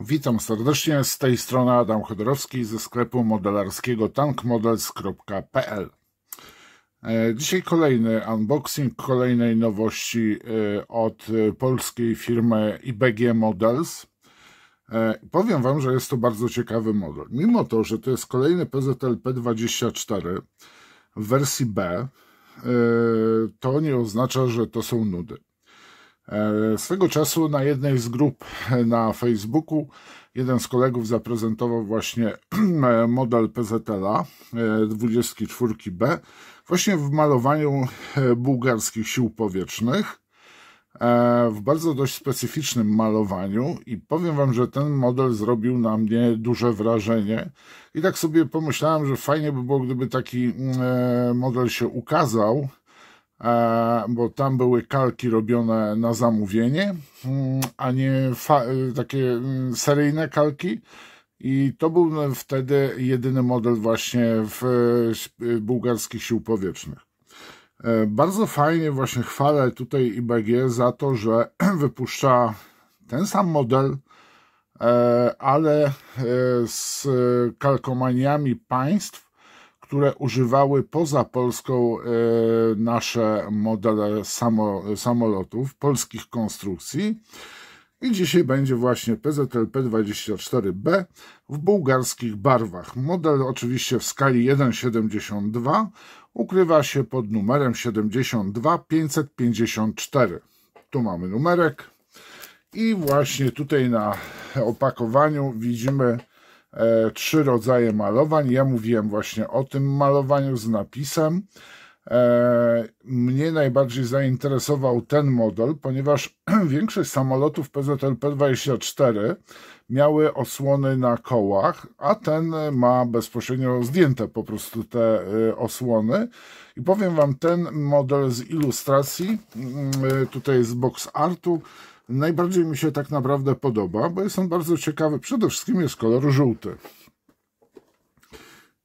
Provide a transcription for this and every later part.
Witam serdecznie, z tej strony Adam Chodorowski ze sklepu modelarskiego tankmodels.pl. Dzisiaj kolejny unboxing, kolejnej nowości od polskiej firmy IBG Models. Powiem Wam, że jest to bardzo ciekawy model. Mimo to, że to jest kolejny PZL P24 w wersji B, to nie oznacza, że to są nudy. Swego czasu na jednej z grup na Facebooku jeden z kolegów zaprezentował właśnie model PZL-a 24B właśnie w malowaniu bułgarskich sił powietrznych, w bardzo dość specyficznym malowaniu, i powiem Wam, że ten model zrobił na mnie duże wrażenie i tak sobie pomyślałem, że fajnie by było, gdyby taki model się ukazał, bo tam były kalki robione na zamówienie, a nie takie seryjne kalki, i to był wtedy jedyny model właśnie w bułgarskich sił powietrznych. Bardzo fajnie właśnie chwalę tutaj IBG za to, że wypuszcza ten sam model, ale z kalkomaniami państw, które używały poza Polską nasze modele samolotów, polskich konstrukcji. I dzisiaj będzie właśnie PZL P24B w bułgarskich barwach. Model oczywiście w skali 1,72 ukrywa się pod numerem 72554. Tu mamy numerek i właśnie tutaj na opakowaniu widzimy trzy rodzaje malowań. Ja mówiłem właśnie o tym malowaniu z napisem. Mnie najbardziej zainteresował ten model, ponieważ większość samolotów PZL P24 miały osłony na kołach, a ten ma bezpośrednio zdjęte po prostu te osłony. I powiem Wam, ten model z ilustracji, tutaj z box artu, najbardziej mi się tak naprawdę podoba, bo jest on bardzo ciekawy. Przede wszystkim jest kolor żółty.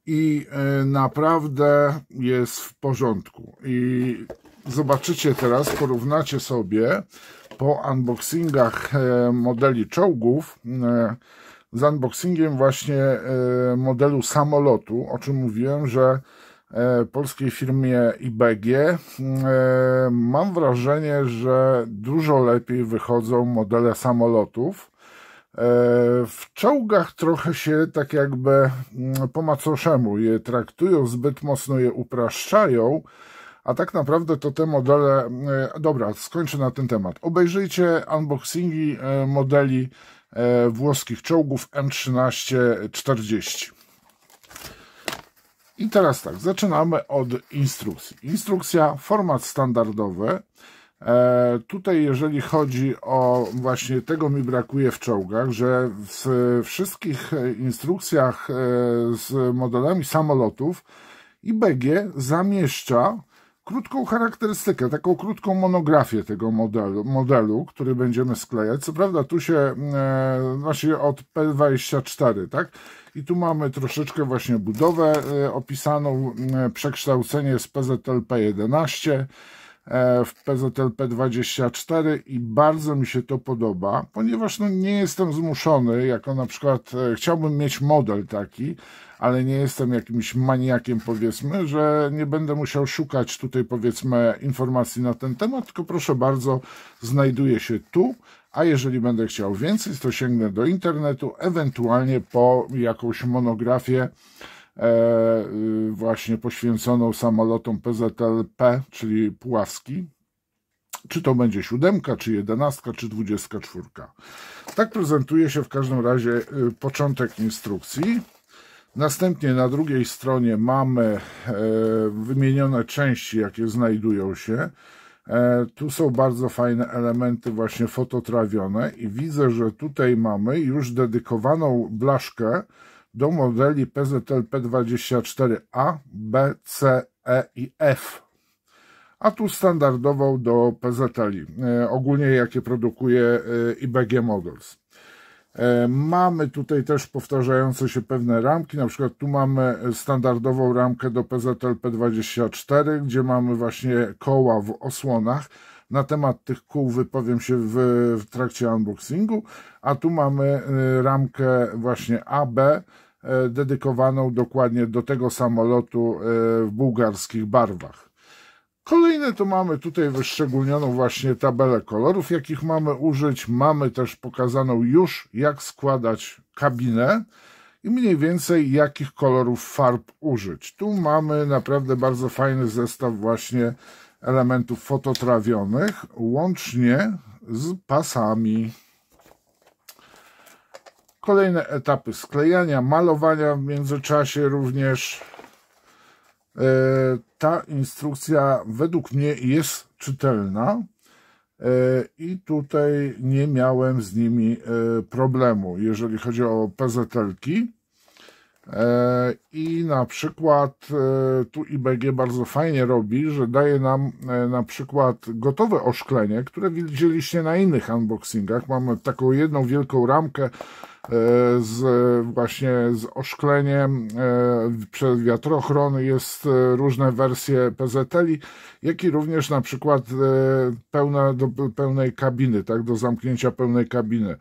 I naprawdę jest w porządku. I zobaczycie teraz, porównacie sobie po unboxingach modeli czołgów z unboxingiem właśnie modelu samolotu, o czym mówiłem, że polskiej firmie IBG mam wrażenie, że dużo lepiej wychodzą modele samolotów. W czołgach trochę się tak jakby po macoszemu je traktują, zbyt mocno je upraszczają, a tak naprawdę to te modele... Dobra, skończę na ten temat. Obejrzyjcie unboxingi modeli włoskich czołgów M1340. I teraz tak, zaczynamy od instrukcji. Instrukcja, format standardowy. Tutaj jeżeli chodzi o właśnie tego mi brakuje w czołgach, że w wszystkich instrukcjach z modelami samolotów IBG zamieszcza krótką charakterystykę, taką krótką monografię tego modelu, który będziemy sklejać. Co prawda tu się właśnie od P24, tak? I tu mamy troszeczkę właśnie budowę opisaną, przekształcenie z PZL P11 w PZL P24 i bardzo mi się to podoba, ponieważ no, nie jestem zmuszony, jako na przykład chciałbym mieć model taki, ale nie jestem jakimś maniakiem, powiedzmy, że nie będę musiał szukać tutaj, powiedzmy, informacji na ten temat, tylko proszę bardzo, znajduje się tu, a jeżeli będę chciał więcej, to sięgnę do internetu, ewentualnie po jakąś monografię właśnie poświęconą samolotom PZL-P, czyli Puławski, czy to będzie 7, czy 11, czy 24. Tak prezentuje się w każdym razie początek instrukcji. Następnie na drugiej stronie mamy wymienione części, jakie znajdują się. Tu są bardzo fajne elementy właśnie fototrawione i widzę, że tutaj mamy już dedykowaną blaszkę do modeli PZL P24A, B, C, E i F. A tu standardową do PZL, ogólnie jakie produkuje IBG Models. Mamy tutaj też powtarzające się pewne ramki, na przykład tu mamy standardową ramkę do PZL P24, gdzie mamy właśnie koła w osłonach. Na temat tych kół wypowiem się w trakcie unboxingu, a tu mamy ramkę właśnie AB dedykowaną dokładnie do tego samolotu w bułgarskich barwach. Kolejne to mamy tutaj wyszczególnioną właśnie tabelę kolorów, jakich mamy użyć. Mamy też pokazaną już, jak składać kabinę i mniej więcej jakich kolorów farb użyć. Tu mamy naprawdę bardzo fajny zestaw właśnie elementów fototrawionych, łącznie z pasami. Kolejne etapy sklejania, malowania w międzyczasie również. Ta instrukcja według mnie jest czytelna i tutaj nie miałem z nimi problemu, jeżeli chodzi o PZL-ki. I na przykład tu IBG bardzo fajnie robi, że daje nam na przykład gotowe oszklenie, które widzieliście na innych unboxingach. Mamy taką jedną wielką ramkę właśnie z oszkleniem przez wiatrochron, jest różne wersje PZL-i, jak i również na przykład do pełnej kabiny, tak, do zamknięcia pełnej kabiny.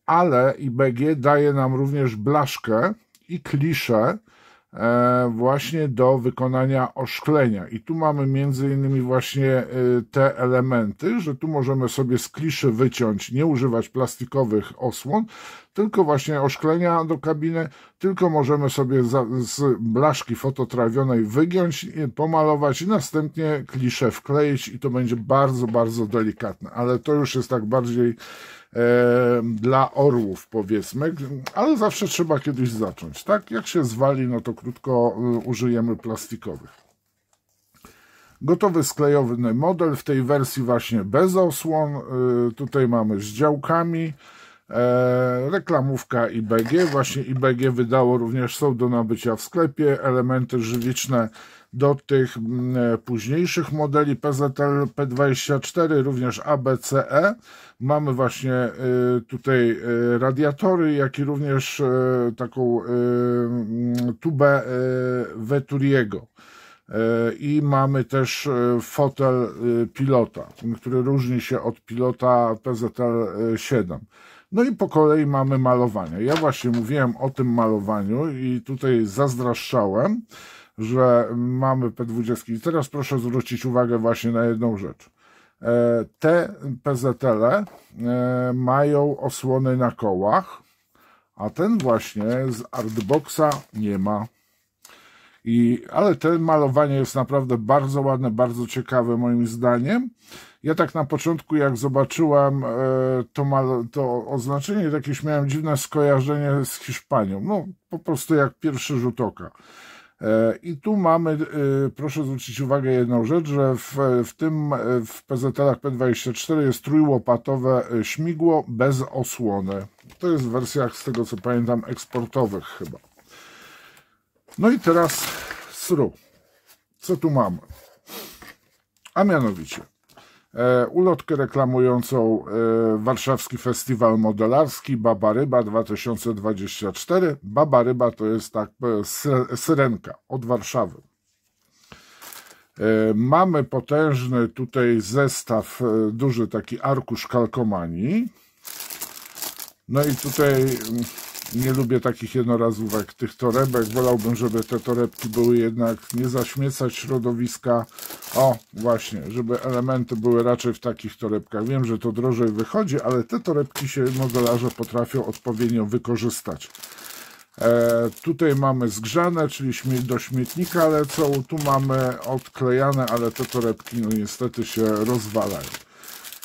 Ale IBG daje nam również blaszkę i kliszę właśnie do wykonania oszklenia. I tu mamy między innymi właśnie te elementy, że tu możemy sobie z kliszy wyciąć, nie używać plastikowych osłon, tylko właśnie oszklenia do kabiny, tylko możemy sobie z blaszki fototrawionej wygiąć, pomalować i następnie kliszę wkleić i to będzie bardzo, bardzo delikatne. Ale to już jest tak bardziej dla orłów, powiedzmy, ale zawsze trzeba kiedyś zacząć, tak? Jak się zwali, no to krótko użyjemy plastikowych. Gotowy sklejony model w tej wersji właśnie bez osłon. Tutaj mamy z działkami. Reklamówka IBG, właśnie IBG wydało również, są do nabycia w sklepie elementy żywiczne do tych późniejszych modeli PZL P24, również ABCE. Mamy właśnie tutaj radiatory, jak i również taką tubę Veturiego. I mamy też fotel pilota, który różni się od pilota PZL 7. No i po kolei mamy malowanie. Ja właśnie mówiłem o tym malowaniu i tutaj zazdraszczałem, że mamy P20. I teraz proszę zwrócić uwagę właśnie na jedną rzecz. Te PZL-e mają osłony na kołach, a ten właśnie z Artboxa nie ma. Ale to malowanie jest naprawdę bardzo ładne, bardzo ciekawe moim zdaniem. Ja tak na początku, jak zobaczyłem to oznaczenie, jakieś miałem dziwne skojarzenie z Hiszpanią. No po prostu jak pierwszy rzut oka. I tu mamy, proszę zwrócić uwagę jedną rzecz, że w PZL-ach P24 jest trójłopatowe śmigło bez osłony. To jest w wersjach, z tego co pamiętam, eksportowych chyba. No i teraz SRU. Co tu mamy? A mianowicie ulotkę reklamującą Warszawski Festiwal Modelarski Baba Ryba 2024. Baba Ryba to jest tak syrenka od Warszawy. Mamy potężny tutaj zestaw, duży taki arkusz kalkomanii. No i tutaj nie lubię takich jednorazówek, tych torebek. Wolałbym, żeby te torebki były jednak nie zaśmiecać środowiska. O, właśnie, żeby elementy były raczej w takich torebkach. Wiem, że to drożej wychodzi, ale te torebki się modelarze potrafią odpowiednio wykorzystać. Tutaj mamy zgrzane, czyli do śmietnika lecą. Tu mamy odklejane, ale te torebki no niestety się rozwalają.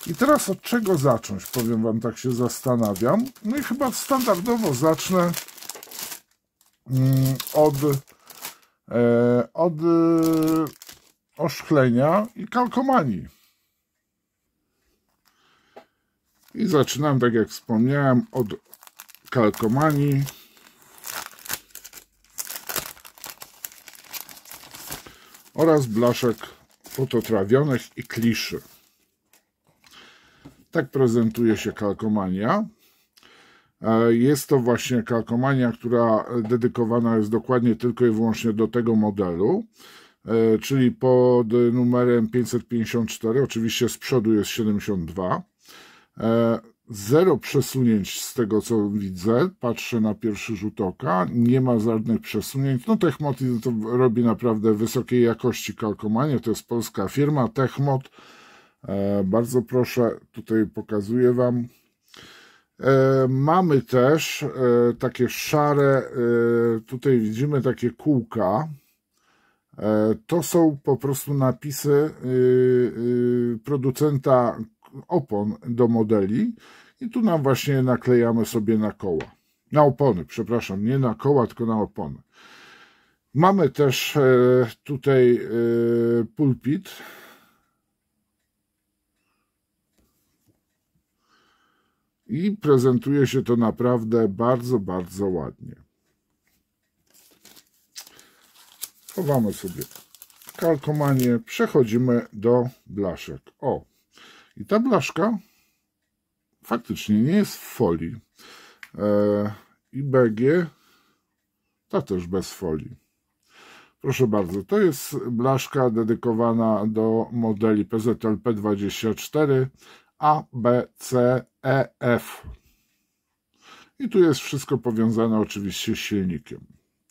I teraz od czego zacząć? Powiem wam, tak się zastanawiam. No i chyba standardowo zacznę od oszklenia i kalkomanii. I zaczynam, tak jak wspomniałem, od kalkomanii. Oraz blaszek fototrawionych i kliszy. Tak prezentuje się kalkomania. Jest to właśnie kalkomania, która dedykowana jest dokładnie tylko i wyłącznie do tego modelu. czyli pod numerem 554, oczywiście z przodu jest 72. Zero przesunięć z tego, co widzę, patrzę na pierwszy rzut oka, nie ma żadnych przesunięć. No Techmod to robi naprawdę wysokiej jakości kalkomanię, to jest polska firma Techmod. Bardzo proszę, tutaj pokazuję Wam. Mamy też takie szare, tutaj widzimy takie kółka. To są po prostu napisy producenta opon do modeli i tu nam właśnie naklejamy sobie na koła. Na opony, przepraszam, nie na koła, tylko na opony. Mamy też tutaj pulpit. I prezentuje się to naprawdę bardzo, bardzo ładnie. Chowamy sobie kalkomanię, przechodzimy do blaszek. O, i ta blaszka faktycznie nie jest w folii. IBG, ta też bez folii. Proszę bardzo, to jest blaszka dedykowana do modeli PZL-P24 A, B, C, E, F. I tu jest wszystko powiązane oczywiście z silnikiem.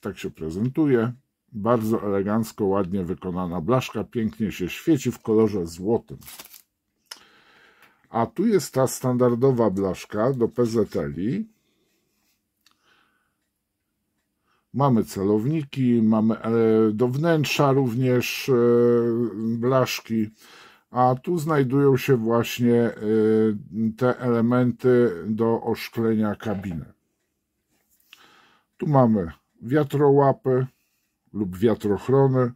Tak się prezentuje. Bardzo elegancko, ładnie wykonana blaszka. Pięknie się świeci w kolorze złotym. A tu jest ta standardowa blaszka do PZL-i. Mamy celowniki, mamy do wnętrza również blaszki. A tu znajdują się właśnie te elementy do oszklenia kabiny. Tu mamy wiatrołapy lub wiatrochrony.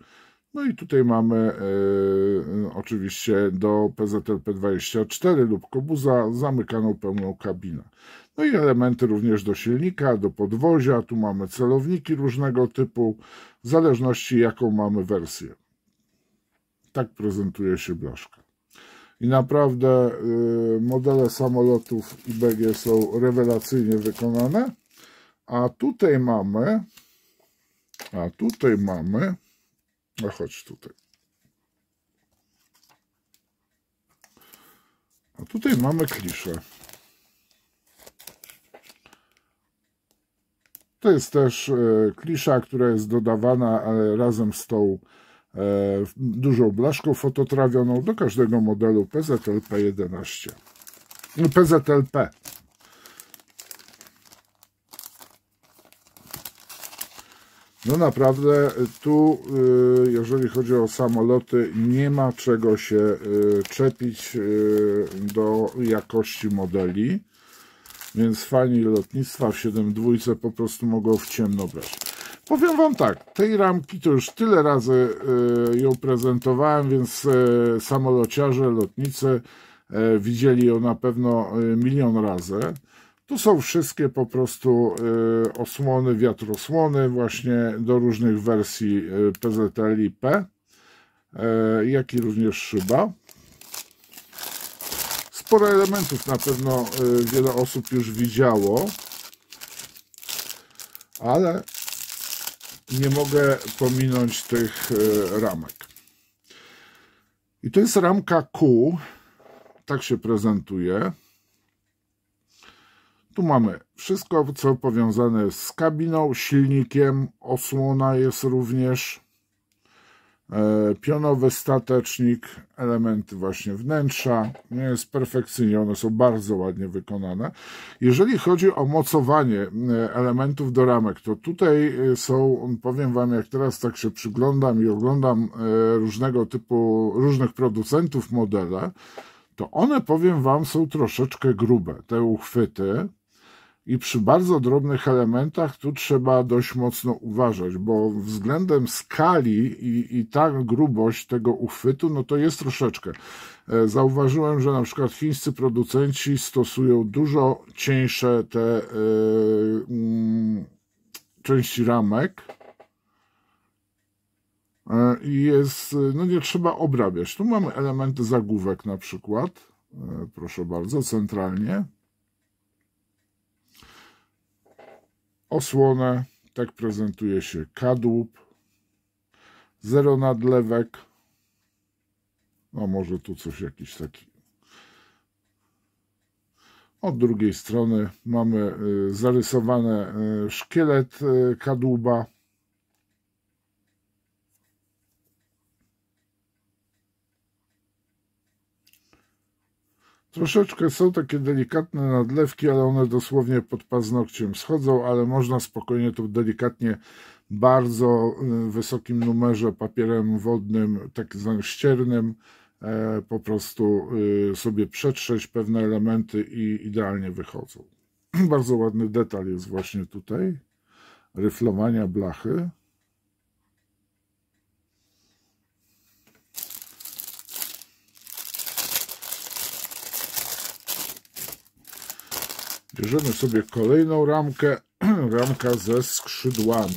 No i tutaj mamy oczywiście do PZL-P24 lub kobuza zamykaną pełną kabinę. No i elementy również do silnika, do podwozia. Tu mamy celowniki różnego typu, w zależności jaką mamy wersję. Tak prezentuje się blaszka. I naprawdę modele samolotów IBG są rewelacyjnie wykonane. A tutaj mamy, no chodź tutaj. A tutaj mamy kliszę. To jest też klisza, która jest dodawana razem z tą dużą blaszką fototrawioną do każdego modelu PZL-P11. PZL-P. No naprawdę tu, jeżeli chodzi o samoloty, nie ma czego się czepić do jakości modeli, więc fani lotnictwa w 7.2 po prostu mogą w ciemno brać. Powiem Wam tak, tej ramki to już tyle razy ją prezentowałem, więc samolociarze, lotnicy widzieli ją na pewno milion razy. Tu są wszystkie po prostu osłony, wiatrosłony właśnie do różnych wersji PZL i P, jak i również szyba. Sporo elementów na pewno wiele osób już widziało, ale nie mogę pominąć tych ramek. I to jest ramka Q, tak się prezentuje. Tu mamy wszystko, co powiązane jest z kabiną, silnikiem, osłona jest również, pionowy statecznik, elementy właśnie wnętrza, jest perfekcyjnie, one są bardzo ładnie wykonane. Jeżeli chodzi o mocowanie elementów do ramek, to tutaj są, powiem Wam, jak teraz tak się przyglądam i oglądam różnych producentów modele, to one, powiem Wam, są troszeczkę grube, te uchwyty. I przy bardzo drobnych elementach tu trzeba dość mocno uważać, bo względem skali i ta grubość tego uchwytu, no to jest troszeczkę. Zauważyłem, że na przykład chińscy producenci stosują dużo cieńsze te części ramek i jest, no nie trzeba obrabiać. Tu mamy elementy zagłówek na przykład, proszę bardzo, centralnie. Osłonę, tak prezentuje się kadłub, Zero nadlewek. No może tu coś jakiś taki. Od drugiej strony mamy zarysowany szkielet kadłuba. Troszeczkę są takie delikatne nadlewki, ale one dosłownie pod paznokciem schodzą, ale można spokojnie to delikatnie, bardzo wysokim numerze papierem wodnym, tak zwanym ściernym, po prostu sobie przetrzeć pewne elementy i idealnie wychodzą. Bardzo ładny detal jest właśnie tutaj, ryflowania blachy. Bierzemy sobie kolejną ramkę, ramka ze skrzydłami.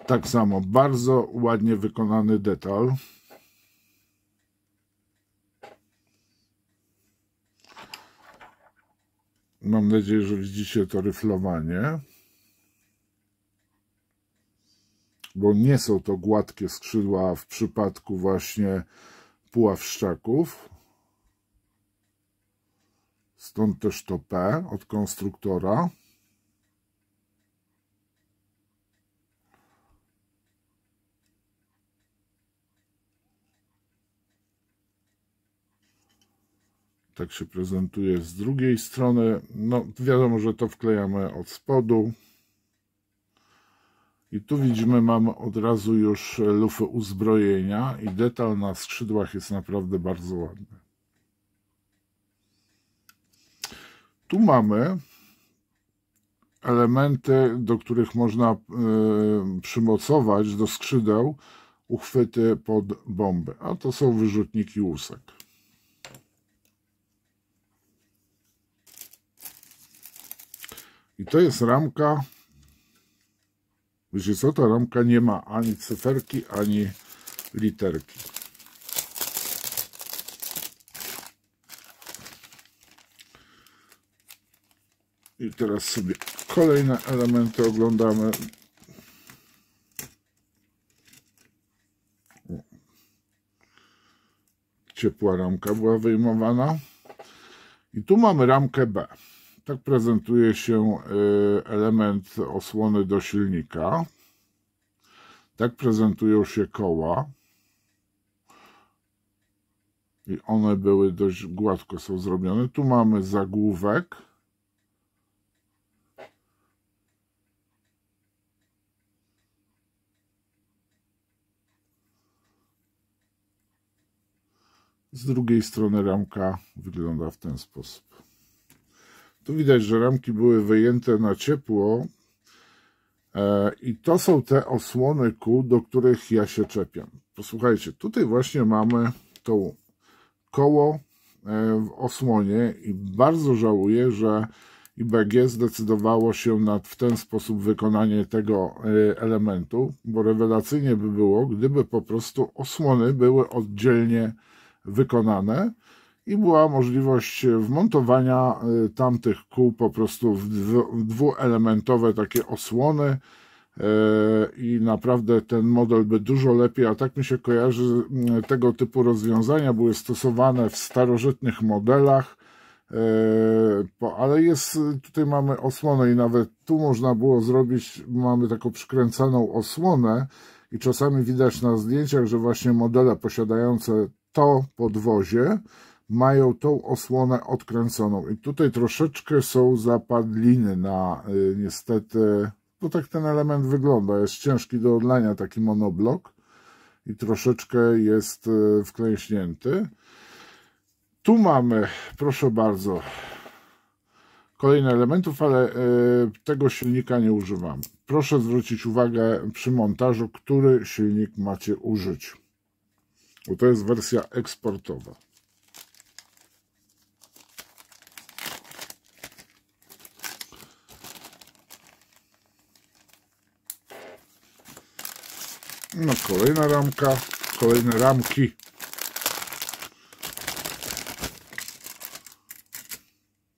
Tak samo, bardzo ładnie wykonany detal. Mam nadzieję, że widzicie to ryflowanie. Bo nie są to gładkie skrzydła w przypadku właśnie puławszczaków. Stąd też to P od konstruktora. Tak się prezentuje z drugiej strony. No wiadomo, że to wklejamy od spodu. I tu widzimy, mamy od razu już lufy uzbrojenia i detal na skrzydłach jest naprawdę bardzo ładny. Tu mamy elementy, do których można przymocować do skrzydeł uchwyty pod bomby, a to są wyrzutniki łusek. I to jest ramka. Wiecie co, ta ramka nie ma ani cyferki, ani literki. I teraz sobie kolejne elementy oglądamy. Ciepła ramka była wyjmowana. I tu mamy ramkę B. Tak prezentuje się element osłony do silnika. Tak prezentują się koła. I one były dość gładko są zrobione. Tu mamy zagłówek. Z drugiej strony ramka wygląda w ten sposób. Tu widać, że ramki były wyjęte na ciepło i to są te osłony kół, do których ja się czepiam. Posłuchajcie, tutaj właśnie mamy to koło w osłonie i bardzo żałuję, że IBG zdecydowało się na w ten sposób wykonanie tego elementu, bo rewelacyjnie by było, gdyby po prostu osłony były oddzielnie wykonane i była możliwość wmontowania tamtych kół po prostu w dwuelementowe takie osłony i naprawdę ten model by dużo lepiej, a tak mi się kojarzy, tego typu rozwiązania były stosowane w starożytnych modelach, ale jest, tutaj mamy osłonę i nawet tu można było zrobić, mamy taką przykręcaną osłonę i czasami widać na zdjęciach, że właśnie modele posiadające to podwozie mają tą osłonę odkręconą i tutaj troszeczkę są zapadliny na niestety, bo tak ten element wygląda, jest ciężki do odlania taki monoblok i troszeczkę jest wklęśnięty. Tu mamy, proszę bardzo, kolejne elementów, ale tego silnika nie używamy. Proszę zwrócić uwagę przy montażu, który silnik macie użyć, bo to jest wersja eksportowa. No, kolejna ramka, kolejne ramki.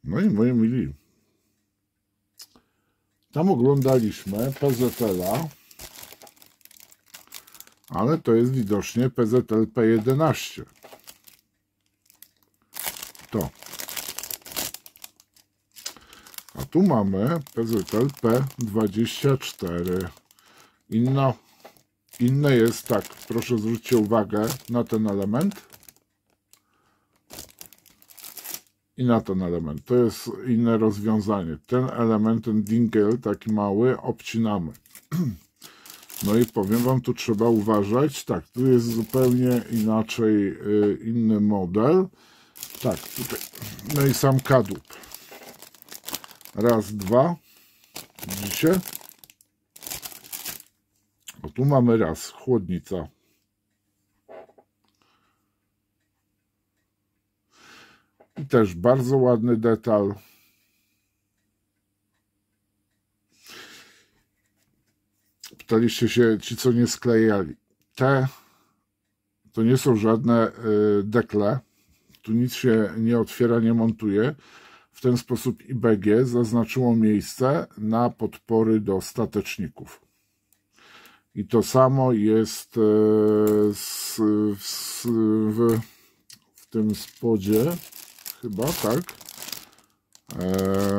No i moi mili, Tam oglądaliśmy PZL-a, ale to jest widocznie PZL P11. To. A tu mamy PZL P24. Inne jest tak, proszę zwróćcie uwagę na ten element i na ten element. To jest inne rozwiązanie. Ten element, ten dingiel taki mały, obcinamy. No i powiem wam, tu trzeba uważać. Tak, tu jest zupełnie inaczej, inny model. Tak, tutaj. No i sam kadłub. Raz, dwa. Widzicie? O, tu mamy raz, chłodnica. I też bardzo ładny detal. Pytaliście się ci, co nie sklejali. Te to nie są żadne dekle. Tu nic się nie otwiera, nie montuje. W ten sposób IBG zaznaczyło miejsce na podpory do stateczników. I to samo jest w tym spodzie, chyba tak,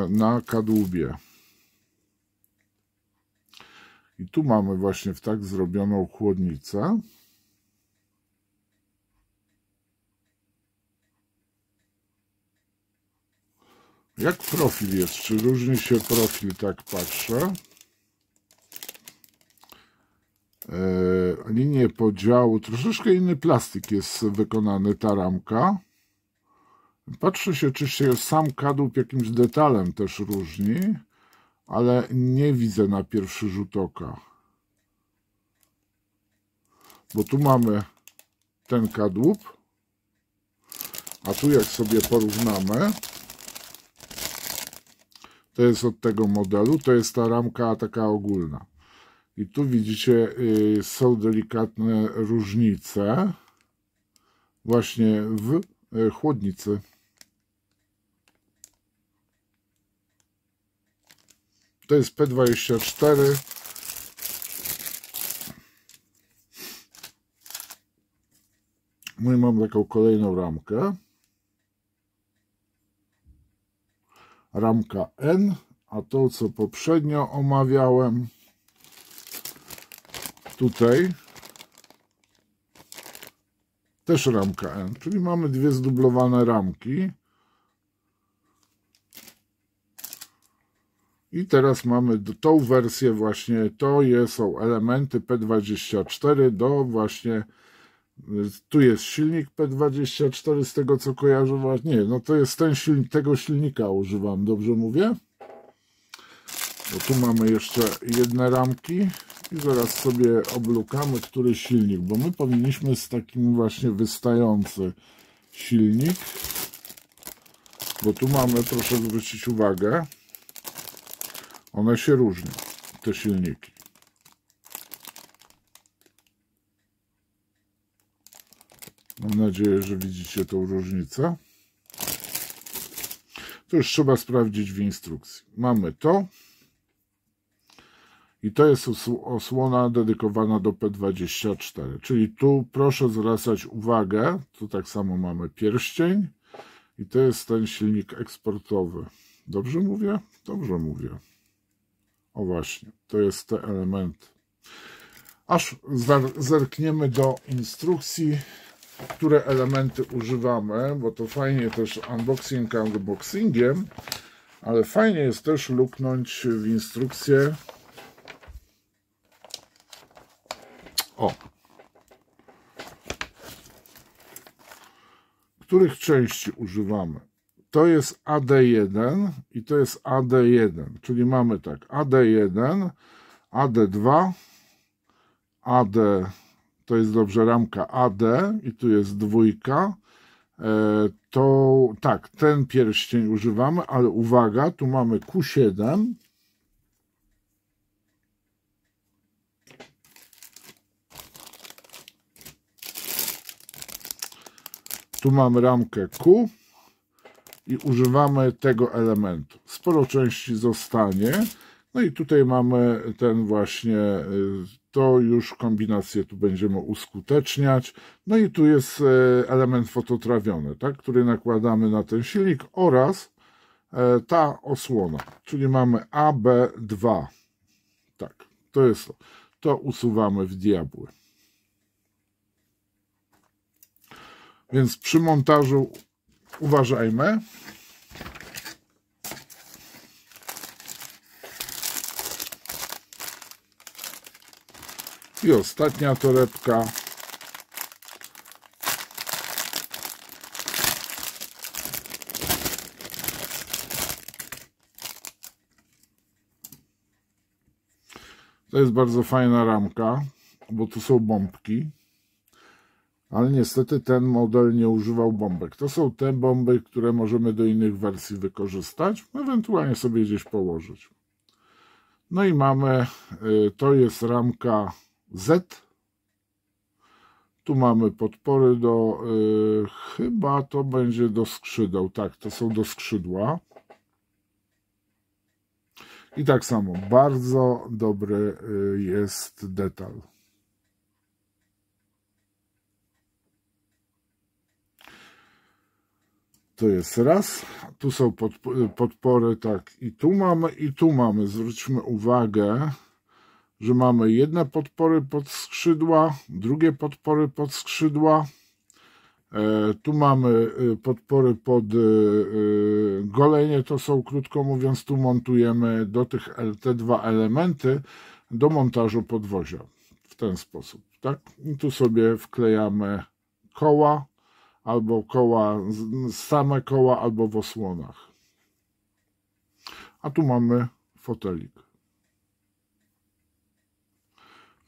na kadłubie. I tu mamy właśnie w tak zrobioną chłodnicę. Jak profil jest? Czy różni się profil? Tak patrzę. Linię podziału, troszeczkę inny plastik jest wykonany, ta ramka. Patrzę się, czy się sam kadłub jakimś detalem też różni, ale nie widzę na pierwszy rzut oka. Bo tu mamy ten kadłub, a tu jak sobie porównamy, to jest od tego modelu, to jest ta ramka taka ogólna. I tu widzicie, są delikatne różnice właśnie w chłodnicy. To jest P24. No i mam taką kolejną ramkę. Ramka N, a to, co poprzednio omawiałem, tutaj też ramka N, czyli mamy dwie zdublowane ramki. I teraz mamy tą wersję właśnie, są elementy P24 do właśnie, tu jest silnik P24 z tego co kojarzę, nie, no to jest ten silnik, tego silnika używam, dobrze mówię? Bo tu mamy jeszcze jedne ramki i zaraz sobie oblukamy, który silnik, bo my powinniśmy z takim właśnie wystający silnik, bo tu mamy, proszę zwrócić uwagę, one się różnią, te silniki. Mam nadzieję, że widzicie tą różnicę. To już trzeba sprawdzić w instrukcji. Mamy to. I to jest osłona dedykowana do P24. Czyli tu proszę zwracać uwagę. Tu tak samo mamy pierścień. I to jest ten silnik eksportowy. Dobrze mówię? Dobrze mówię. O właśnie, to jest te elementy. Aż zerkniemy do instrukcji, które elementy używamy, bo to fajnie też unboxingiem, ale fajnie jest też luknąć w instrukcję. O! Których części używamy? To jest AD1 i to jest AD1, czyli mamy tak, AD1, AD2, AD, to jest dobrze ramka AD i tu jest dwójka, to tak, ten pierścień używamy, ale uwaga, tu mamy Q7, tu mamy ramkę Q i używamy tego elementu. Sporo części zostanie. No i tutaj mamy ten właśnie, to już kombinację tu będziemy uskuteczniać. No i tu jest element fototrawiony, tak, który nakładamy na ten silnik oraz ta osłona, czyli mamy AB2. Tak, to jest to. To usuwamy w diabły. Więc przy montażu uważajmy. I ostatnia torebka. To jest bardzo fajna ramka, bo tu są bombki. Ale niestety ten model nie używał bombek. To są te bomby, które możemy do innych wersji wykorzystać, ewentualnie sobie gdzieś położyć. No i mamy, to jest ramka Z. Tu mamy podpory do, chyba to będzie do skrzydeł. Tak, to są do skrzydła. I tak samo, bardzo dobry jest detal. To jest raz, tu są podpory, tak, i tu mamy, zwróćmy uwagę, że mamy jedne podpory pod skrzydła, drugie podpory pod skrzydła, tu mamy podpory pod golenie, to są, krótko mówiąc, tu montujemy do tych te dwa elementy do montażu podwozia, w ten sposób, tak, i tu sobie wklejamy koła, albo koła, same koła, albo w osłonach. A tu mamy fotelik.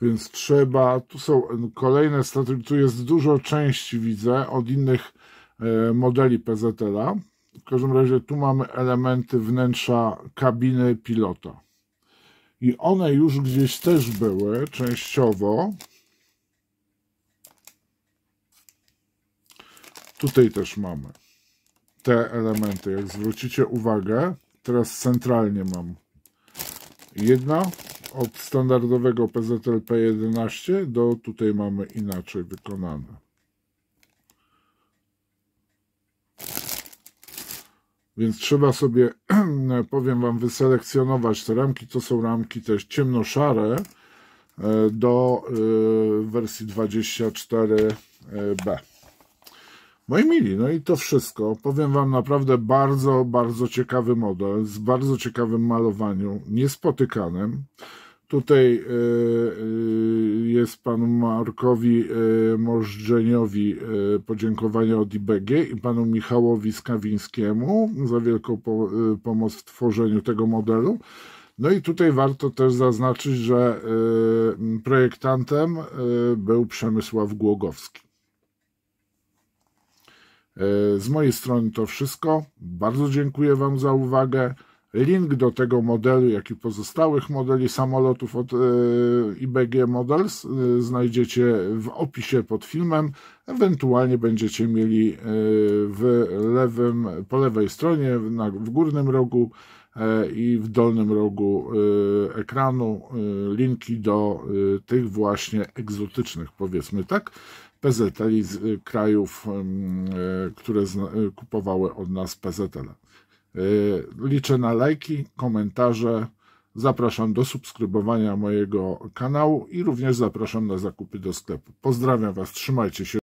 Więc trzeba, tu są kolejne tu jest dużo części, widzę, od innych modeli PZL-a. W każdym razie tu mamy elementy wnętrza kabiny pilota. I one już gdzieś też były, częściowo. Tutaj też mamy te elementy, jak zwrócicie uwagę, teraz centralnie mam jedna od standardowego PZL P11 do tutaj mamy inaczej wykonane. Więc trzeba sobie, powiem wam, wyselekcjonować te ramki. To są ramki też ciemnoszare do wersji 24B. Moi mili, no i to wszystko. Powiem wam, naprawdę bardzo, bardzo ciekawy model, z bardzo ciekawym malowaniu, niespotykanym. Tutaj jest panu Markowi Możdżeniowi podziękowanie od IBG i panu Michałowi Skawińskiemu za wielką pomoc w tworzeniu tego modelu. No i tutaj warto też zaznaczyć, że projektantem był Przemysław Głogowski. Z mojej strony to wszystko. Bardzo dziękuję wam za uwagę. Link do tego modelu, jak i pozostałych modeli samolotów od IBG Models znajdziecie w opisie pod filmem. Ewentualnie będziecie mieli po lewej stronie, w górnym rogu i w dolnym rogu ekranu linki do tych właśnie egzotycznych, powiedzmy tak, PZL-i z krajów, które kupowały od nas PZL. Liczę na lajki, komentarze, zapraszam do subskrybowania mojego kanału i również zapraszam na zakupy do sklepu. Pozdrawiam was, trzymajcie się.